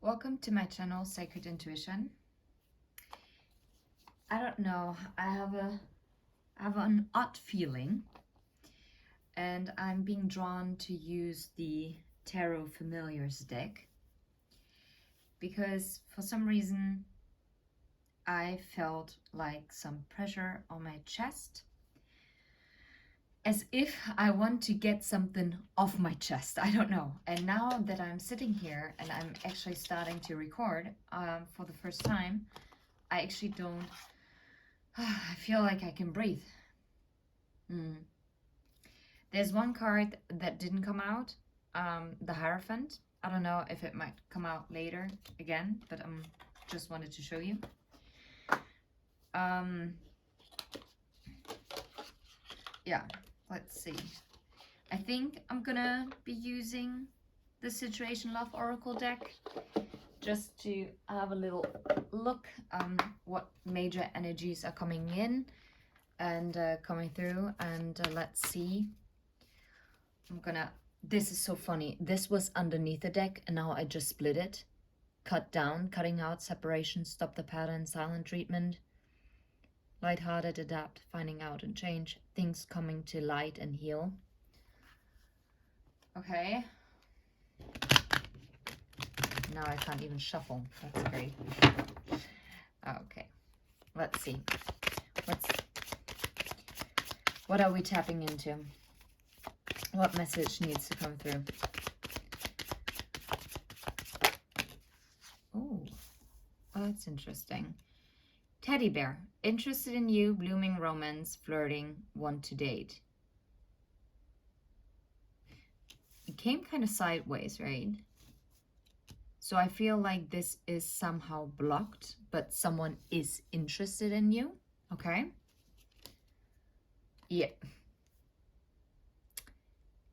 Welcome to my channel, Sacred Intuition. I don't know, I have an odd feeling, and I'm being drawn to use the Tarot Familiars deck because for some reason I felt like some pressure on my chest, as if I want to get something off my chest. I don't know. And now that I'm sitting here and I'm actually starting to record for the first time, I actually don't, I feel like I can breathe. There's one card that didn't come out, the Hierophant. I don't know if it might come out later again, but just wanted to show you. Yeah, let's see. I think I'm gonna be using the Situation Love Oracle deck just to have a little look what major energies are coming in and coming through, and let's see. This is so funny. This was underneath the deck and now I just split it. Cut down, cutting out, separation, stop the pattern, silent treatment. Lighthearted, adapt, finding out and change. Things coming to light and heal. Okay. Now I can't even shuffle. That's great. Okay. Let's see. What are we tapping into? What message needs to come through? Oh, that's interesting. Teddy bear, interested in you, blooming romance, flirting, want to date. It came kind of sideways, right? So I feel like this is somehow blocked, but someone is interested in you, okay? Yeah.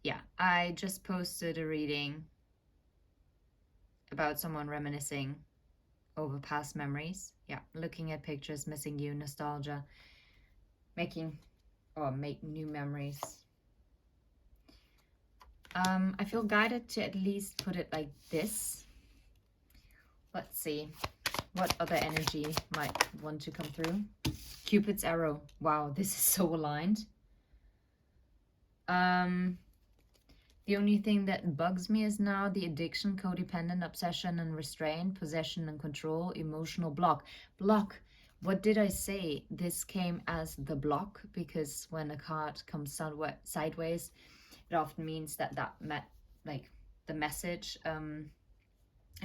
Yeah, I just posted a reading about someone reminiscing over past memories. Yeah, looking at pictures, missing you, nostalgia, make new memories. I feel guided to at least put it like this. Let's see what other energy might want to come through. Cupid's arrow. Wow, this is so aligned. The only thing that bugs me is now the addiction, codependent, obsession and restraint, possession and control, emotional block. Block. What did I say? This came as the block because when a card comes sideways, it often means that the message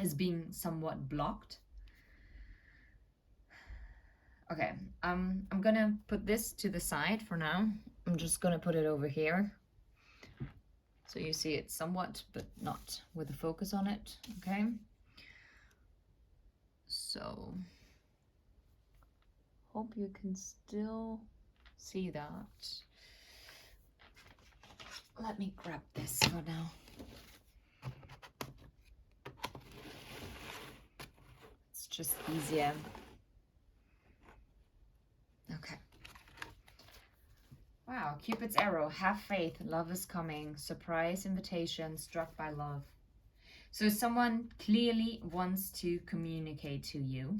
is being somewhat blocked. Okay, I'm gonna put this to the side for now. I'm just gonna put it over here. So you see it somewhat, but not with a focus on it, okay? So, hope you can still see that. Let me grab this for now. It's just easier. Okay. Wow, Cupid's arrow, have faith, love is coming, surprise invitation, struck by love. So someone clearly wants to communicate to you.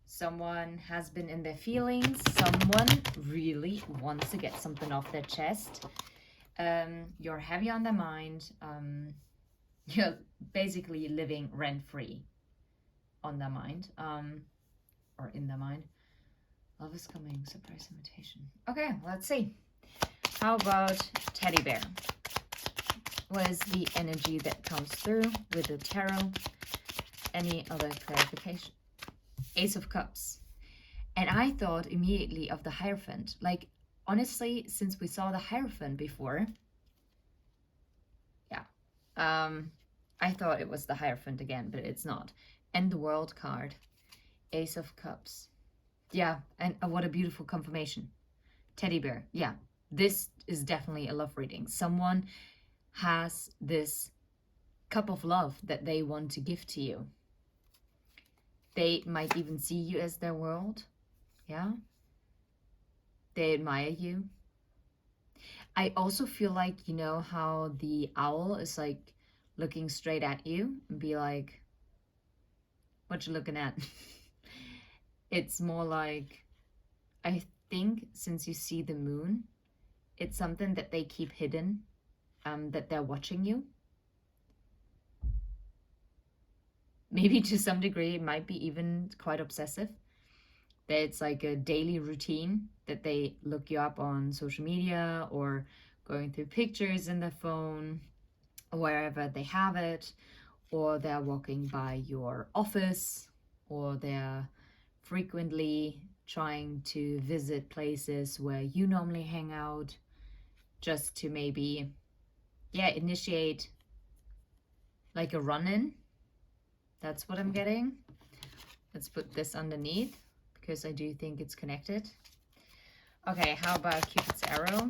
Someone has been in their feelings. Someone really wants to get something off their chest. You're heavy on their mind. You're basically living rent-free on their mind, or in their mind. Love is coming, surprise invitation. Okay, let's see. How about teddy bear? What is the energy that comes through with the tarot? Any other clarification? Ace of Cups. And I thought immediately of the Hierophant. Like, honestly, since we saw the Hierophant before, yeah, I thought it was the Hierophant again, but it's not. And the World card. Ace of Cups. Yeah, and what a beautiful confirmation. Teddy bear. Yeah, this is definitely a love reading. Someone has this cup of love that they want to give to you. They might even see you as their world. Yeah. They admire you. I also feel like, you know, how the owl is like looking straight at you and be like, What you looking at? It's more like, I think since you see the moon, it's something that they keep hidden, that they're watching you. Maybe to some degree, it might be even quite obsessive. That it's like a daily routine that they look you up on social media or going through pictures in their phone or wherever they have it, or they're walking by your office, or they're frequently trying to visit places where you normally hang out just to maybe, initiate like a run-in. That's what I'm getting. Let's put this underneath because I do think it's connected. Okay, how about Cupid's arrow?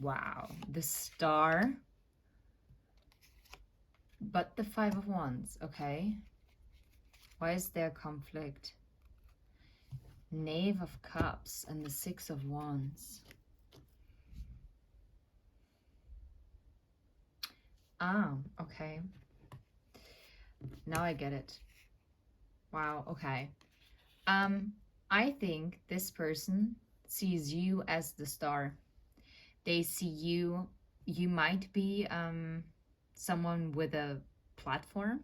Wow, the star. But the Five of Wands, okay. Why is there conflict? Knave of Cups and the Six of Wands. Ah, okay. Now I get it. Wow, okay. I think this person sees you as the star. They see you, you might be someone with a platform.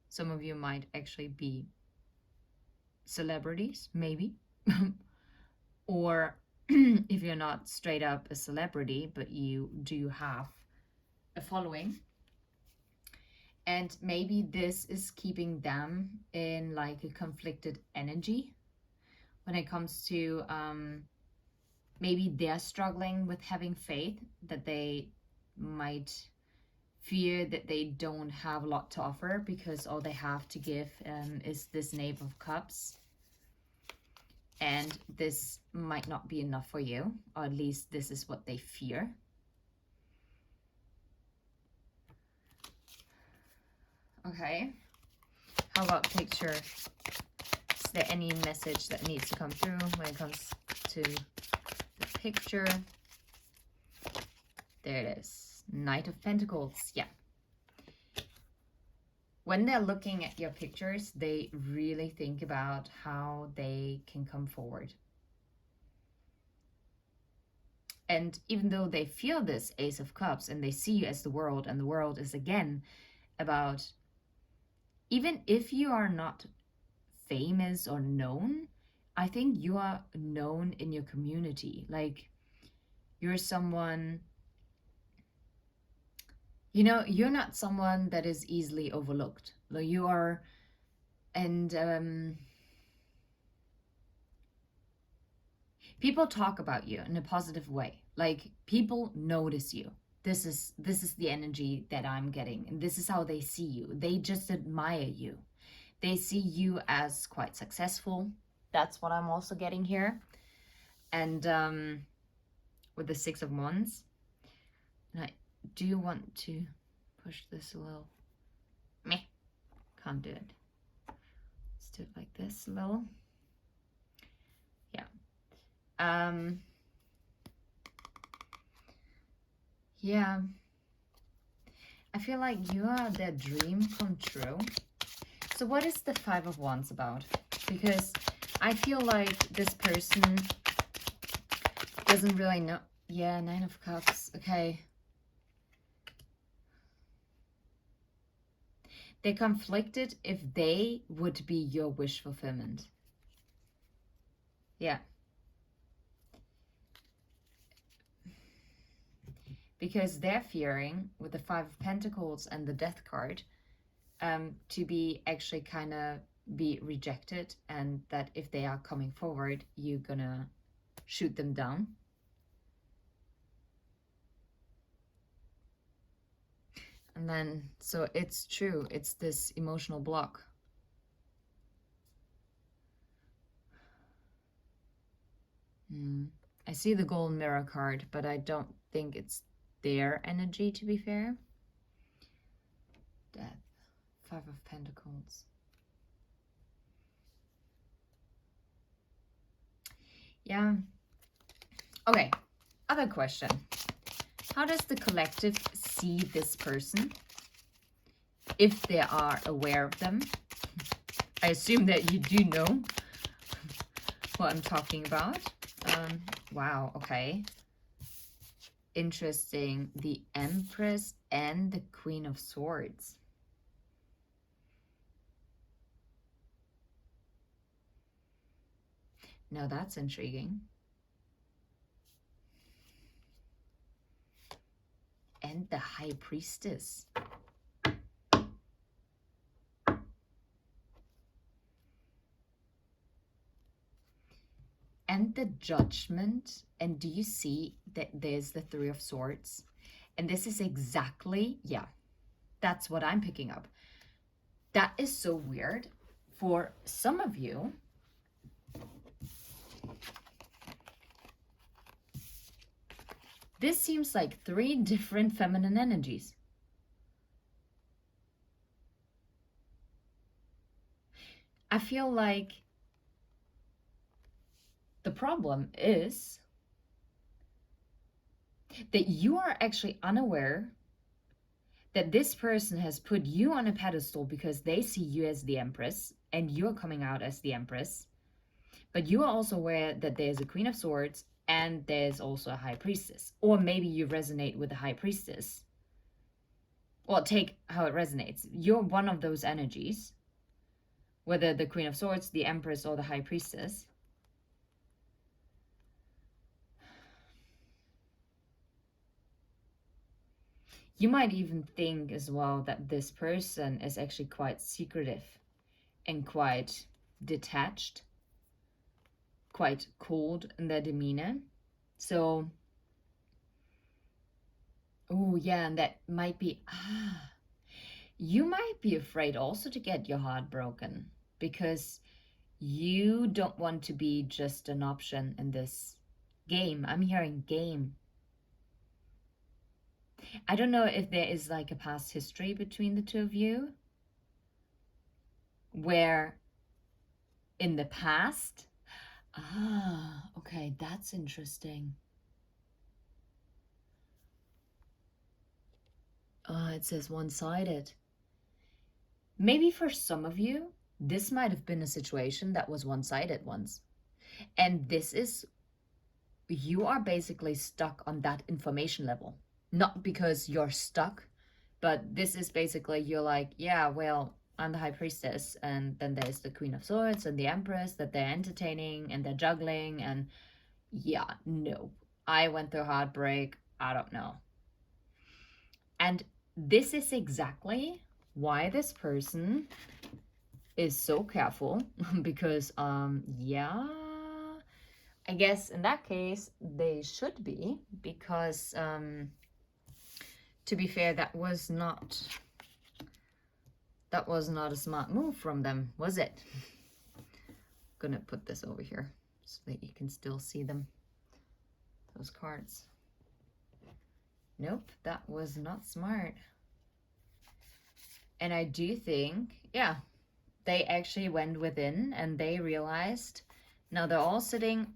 Some of you might actually be celebrities, maybe. Or if you're not straight up a celebrity, but you do have a following. And maybe this is keeping them in like a conflicted energy when it comes to maybe they're struggling with having faith, that they might fear that they don't have a lot to offer because all they have to give is this Knave of Cups. And this might not be enough for you, or at least this is what they fear. Okay, how about picture? Is there any message that needs to come through when it comes to the picture? There it is, Knight of Pentacles, yeah. When they're looking at your pictures, they really think about how they can come forward. And even though they feel this Ace of Cups and they see you as the world, and the world is again about, even if you are not famous or known, I think you are known in your community. Like, you're someone, you know, you're not someone that is easily overlooked. Like, you are, and people talk about you in a positive way. Like, people notice you. This is the energy that I'm getting, and this is how they see you. They just admire you. They see you as quite successful. That's what I'm also getting here. And with the Six of Wands, and I do want to push this a little. Meh, can't do it. Let's do it like this a little. Yeah. Yeah. I feel like you are their dream come true. So what is the Five of Wands about? Because I feel like this person doesn't really know. Yeah, Nine of Cups. Okay. They're conflicted if they would be your wish fulfillment. Yeah. Because they're fearing, with the Five of Pentacles and the Death card, to be actually kind of be rejected, and that if they are coming forward, you're gonna shoot them down. And then, so it's true, it's this emotional block. I see the Golden Mirror card, but I don't think it's their energy, to be fair. Death. Five of Pentacles. Yeah. Okay, other question. How does the collective see this person? if they are aware of them. I assume that you do know what I'm talking about. Wow, okay. Interesting. The Empress and the Queen of Swords. Now that's intriguing. And the High Priestess. And the Judgment. And do you see that there's the Three of Swords? And this is exactly, yeah, that's what I'm picking up. That is so weird. For some of you, this seems like 3 different feminine energies. I feel like the problem is that you are actually unaware that this person has put you on a pedestal because they see you as the Empress and you're coming out as the Empress. But you are also aware that there's a Queen of Swords and there's also a High Priestess. Or maybe you resonate with the High Priestess. Well, take how it resonates. You're one of those energies, whether the Queen of Swords, the Empress, or the High Priestess. You might even think as well that this person is actually quite secretive and quite detached, quite cold in their demeanor. So, oh yeah, and that might be, you might be afraid also to get your heart broken because you don't want to be just an option in this game. I'm hearing game. I don't know if there is like a past history between the two of you where in the past, okay, that's interesting. It says one-sided. Maybe for some of you, this might have been a situation that was one-sided once. And this is, you are basically stuck on that information level. Not because you're stuck, but this is basically, you're like, yeah, well, I'm the High Priestess, and then there's the Queen of Swords and the Empress that they're entertaining and they're juggling, and yeah, no. I went through heartbreak, I don't know. And this is exactly why this person is so careful because, yeah, I guess in that case, they should be because, to be fair, that was not a smart move from them, was it? I'm gonna put this over here so that you can still see them, those cards. Nope, that was not smart. And I do think, yeah, they actually went within and they realized, now they're all sitting,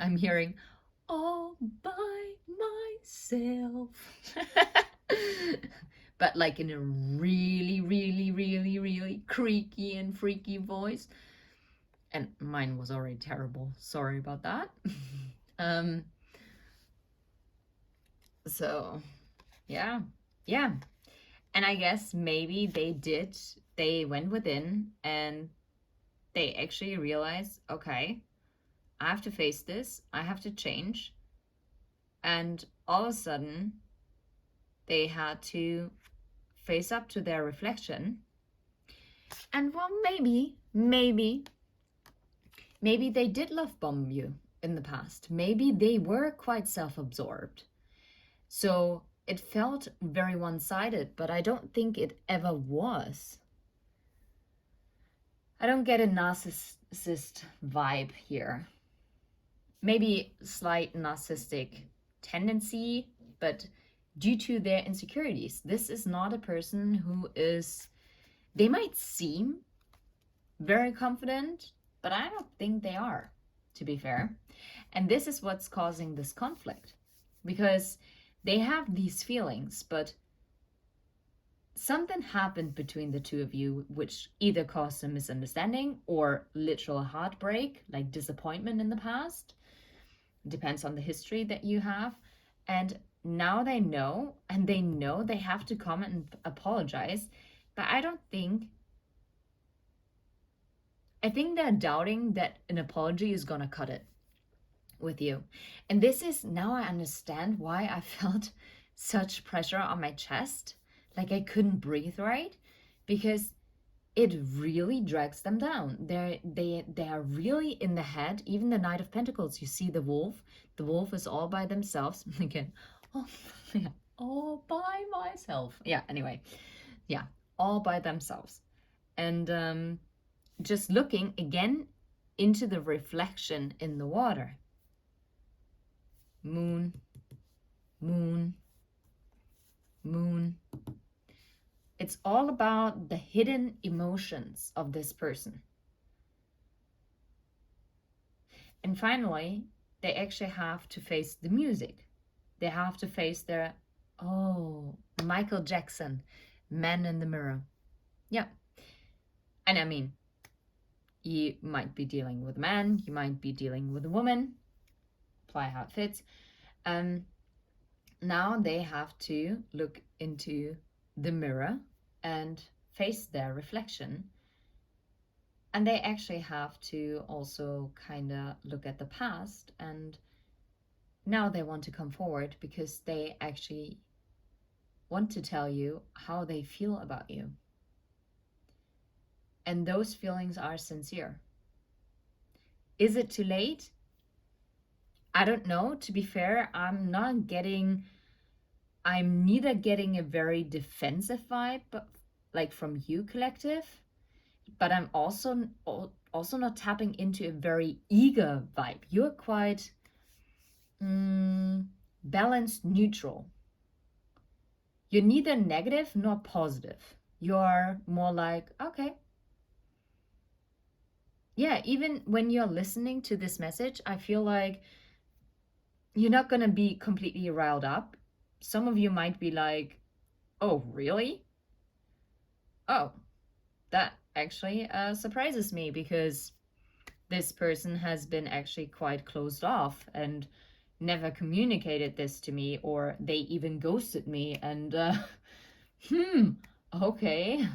I'm hearing, all by myself. But like in a really, really, really, really creaky and freaky voice. And mine was already terrible. Sorry about that. So, yeah. And I guess maybe they went within and they actually realized, okay, I have to face this. I have to change. And all of a sudden, they had to face up to their reflection. And well, maybe they did love bomb you in the past. Maybe they were quite self-absorbed. So it felt very one-sided, but I don't think it ever was. I don't get a narcissist vibe here. Maybe slight narcissistic tendency, but due to their insecurities. This is not a person who is, they might seem very confident, but I don't think they are, to be fair. And this is what's causing this conflict, because they have these feelings, but something happened between the two of you, which either caused a misunderstanding or literal heartbreak, like disappointment in the past. Depends on the history that you have. And now they know, and they know they have to come and apologize. But I think they're doubting that an apology is gonna cut it with you. And this is, now I understand why I felt such pressure on my chest, like I couldn't breathe right, because it really drags them down. They are really in the head. Even the Knight of Pentacles, you see the wolf. The wolf is all by themselves. Again, oh, yeah, all by myself. Yeah, anyway, yeah, all by themselves. And just looking again into the reflection in the water. Moon, moon, moon. It's all about the hidden emotions of this person. And finally, they actually have to face the music. They have to face their, oh, Michael Jackson, Man in the Mirror. Yeah. And I mean, you might be dealing with a man, you might be dealing with a woman, apply how it fits. Now they have to look into the mirror and face their reflection. And they actually have to also kind of look at the past, and now they want to come forward because they actually want to tell you how they feel about you. And those feelings are sincere. Is it too late? I don't know. To be fair, I'm neither getting a very defensive vibe, but like from you, collective, but I'm also not tapping into a very eager vibe. You're quite balanced, neutral. You're neither negative nor positive. You're more like, okay. Yeah, even when you're listening to this message, I feel like you're not going to be completely riled up. Some of you might be like, oh, really? Oh, that actually surprises me, because this person has been actually quite closed off and never communicated this to me, or they even ghosted me. And okay,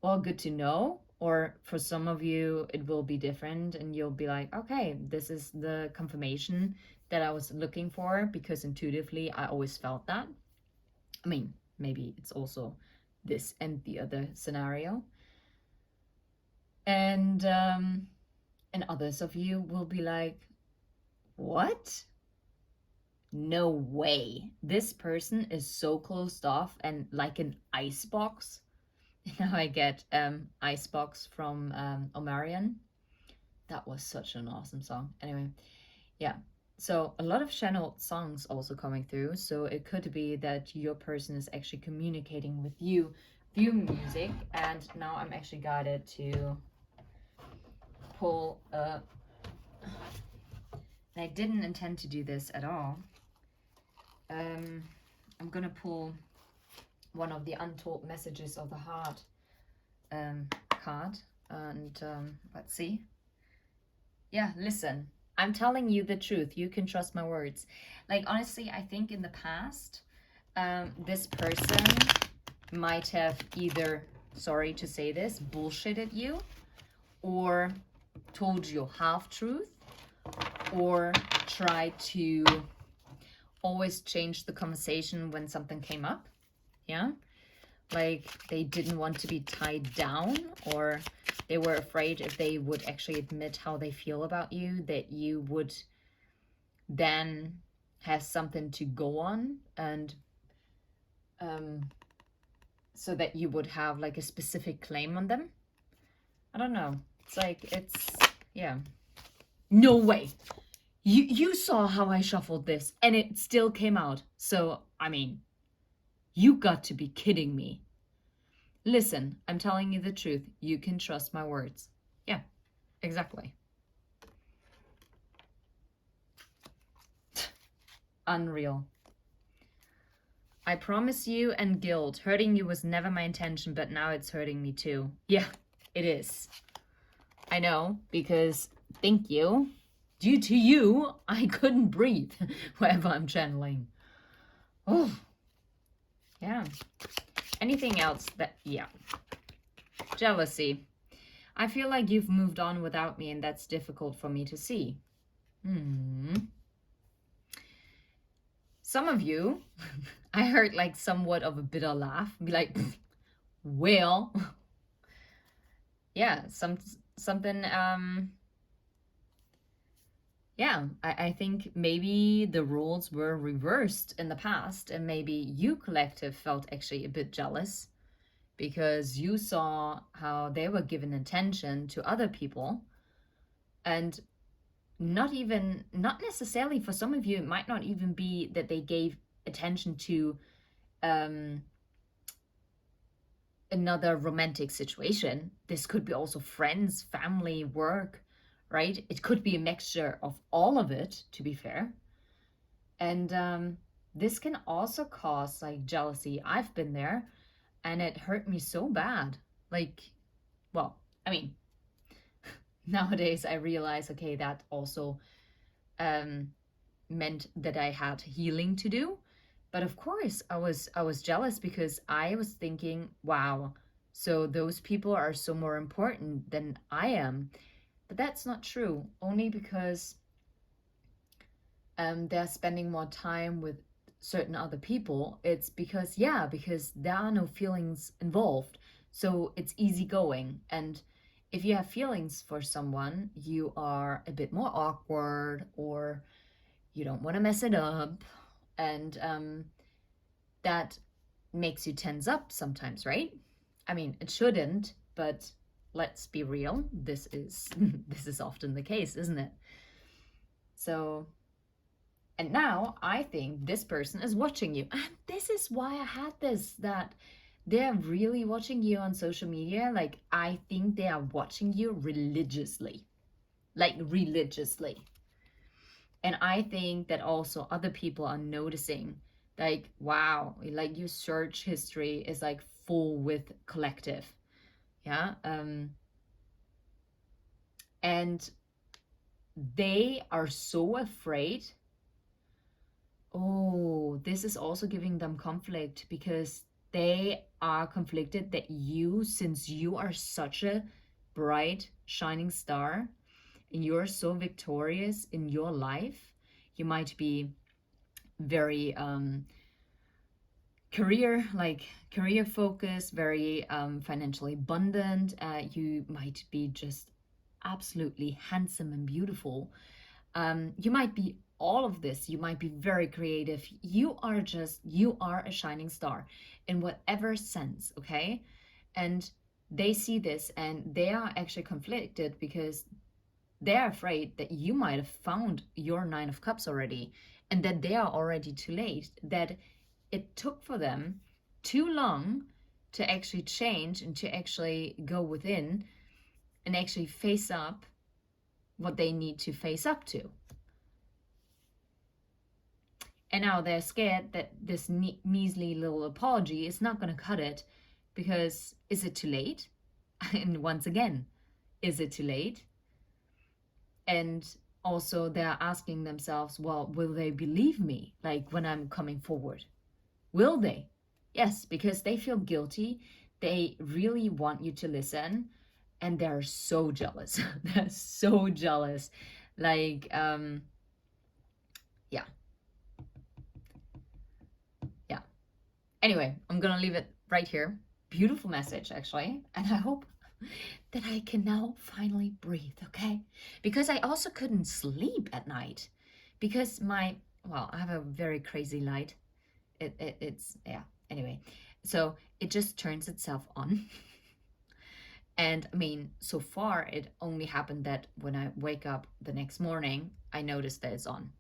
well, good to know. Or for some of you it will be different, and you'll be like, okay, this is the confirmation that I was looking for, because intuitively I always felt that. I mean, maybe it's also this and the other scenario. And others of you will be like, what? No way. This person is so closed off and like an icebox. Now I get Icebox from Omarion. That was such an awesome song. Anyway, yeah. So a lot of channeled songs also coming through. So it could be that your person is actually communicating with you through music. And now I'm actually guided to pull a... I didn't intend to do this at all. I'm gonna pull one of the Untold Messages of the Heart card, and let's see. Yeah, listen, I'm telling you the truth. You can trust my words. Like, honestly, I think in the past, this person might have either, sorry to say this, bullshitted you, or told you half-truth, or tried to always change the conversation when something came up. Yeah, like they didn't want to be tied down, or they were afraid if they would actually admit how they feel about you, that you would then have something to go on, and so that you would have like a specific claim on them. I don't know. It's like, it's, yeah. No way. You saw how I shuffled this and it still came out. So, I mean, you got to be kidding me. Listen, I'm telling you the truth. You can trust my words. Yeah, exactly. Unreal. I promise you, and guilt. Hurting you was never my intention, but now it's hurting me too. Yeah, it is. I know, because thank you. Due to you, I couldn't breathe wherever I'm channeling. Oh, yeah. Anything else that, yeah. Jealousy. I feel like you've moved on without me, and that's difficult for me to see. Some of you, I heard like somewhat of a bitter laugh. Be like, well, yeah, something, yeah, I think maybe the roles were reversed in the past, and maybe you collective felt actually a bit jealous because you saw how they were given attention to other people, and not necessarily, for some of you it might not even be that they gave attention to another romantic situation. This could be also friends, family, work, right? It could be a mixture of all of it, to be fair. And this can also cause like jealousy. I've been there, and it hurt me so bad. Like, well, I mean, nowadays I realize, okay, that also meant that I had healing to do. But of course, I was jealous because I was thinking, wow, so those people are so more important than I am. But that's not true, only because they're spending more time with certain other people. It's because, yeah, because there are no feelings involved. So it's easygoing. And if you have feelings for someone, you are a bit more awkward, or you don't want to mess it up. And that makes you tense up sometimes, right? I mean, it shouldn't, but let's be real. This is this is often the case, isn't it? So, and now I think this person is watching you. And this is why I had this, that they're really watching you on social media. Like, I think they are watching you religiously. Like, religiously. And I think that also other people are noticing, like, wow, like your search history is like full with collective. Yeah. And they are so afraid. Oh, this is also giving them conflict, because they are conflicted that you, since you are such a bright, shining star, and you're so victorious in your life, you might be very career focused, very financially abundant. You might be just absolutely handsome and beautiful. You might be all of this. You might be very creative. You are a shining star in whatever sense, okay? And they see this, and they are actually conflicted because they're afraid that you might have found your Nine of Cups already, and that they are already too late, that it took for them too long to actually change and to actually go within and actually face up what they need to face up to. And now they're scared that this measly little apology is not going to cut it, because is it too late? And once again, is it too late? And also they're asking themselves, well, will they believe me, like when I'm coming forward? Will they? Yes, because they feel guilty. They really want you to listen, and they're so jealous. They're so jealous. Like, yeah. Yeah. Anyway, I'm gonna leave it right here. Beautiful message, actually. And I hope that I can now finally breathe, okay? Because I also couldn't sleep at night because I have a very crazy light. It's, yeah, anyway. So it just turns itself on. And I mean, so far it only happened that when I wake up the next morning, I notice that it's on.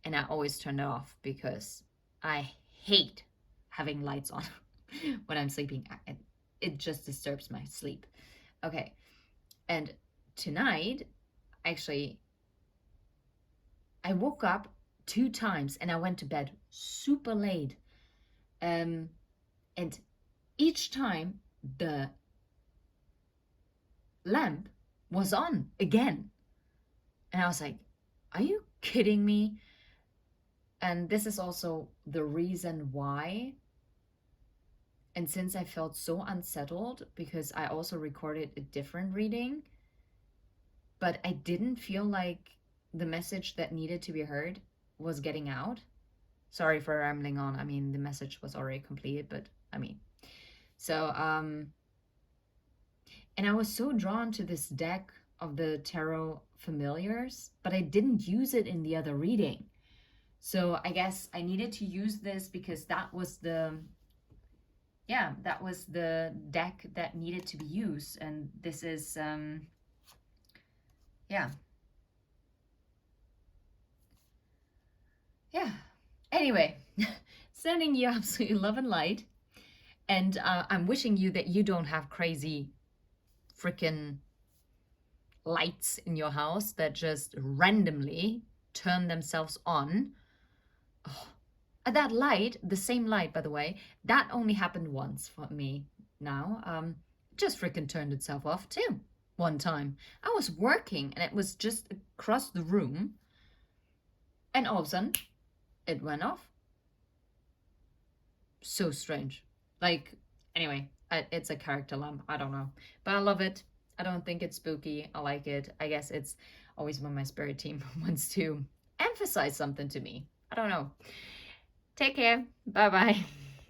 And I always turn it off because I hate having lights on when I'm sleeping. It just disturbs my sleep. Okay. And tonight, actually, I woke up 2 times and I went to bed super late. And each time the lamp was on again. And I was like, are you kidding me? And this is also the reason why. And since I felt so unsettled, because I also recorded a different reading, but I didn't feel like the message that needed to be heard was getting out. Sorry for rambling on. I mean, the message was already completed, but I mean, so, and I was so drawn to this deck of the tarot familiars, but I didn't use it in the other reading. So I guess I needed to use this because that was the deck that needed to be used. And this is, yeah. Anyway, sending you absolutely love and light. And I'm wishing you that you don't have crazy freaking lights in your house that just randomly turn themselves on. Oh, that light, the same light, by the way, that only happened once for me now. Just freaking turned itself off too. One time. I was working and it was just across the room. And all of a sudden, it went off. So strange. Like, anyway, it's a character lamp. I don't know. But I love it. I don't think it's spooky. I like it. I guess it's always when my spirit team wants to emphasize something to me. I don't know. Take care. Bye-bye.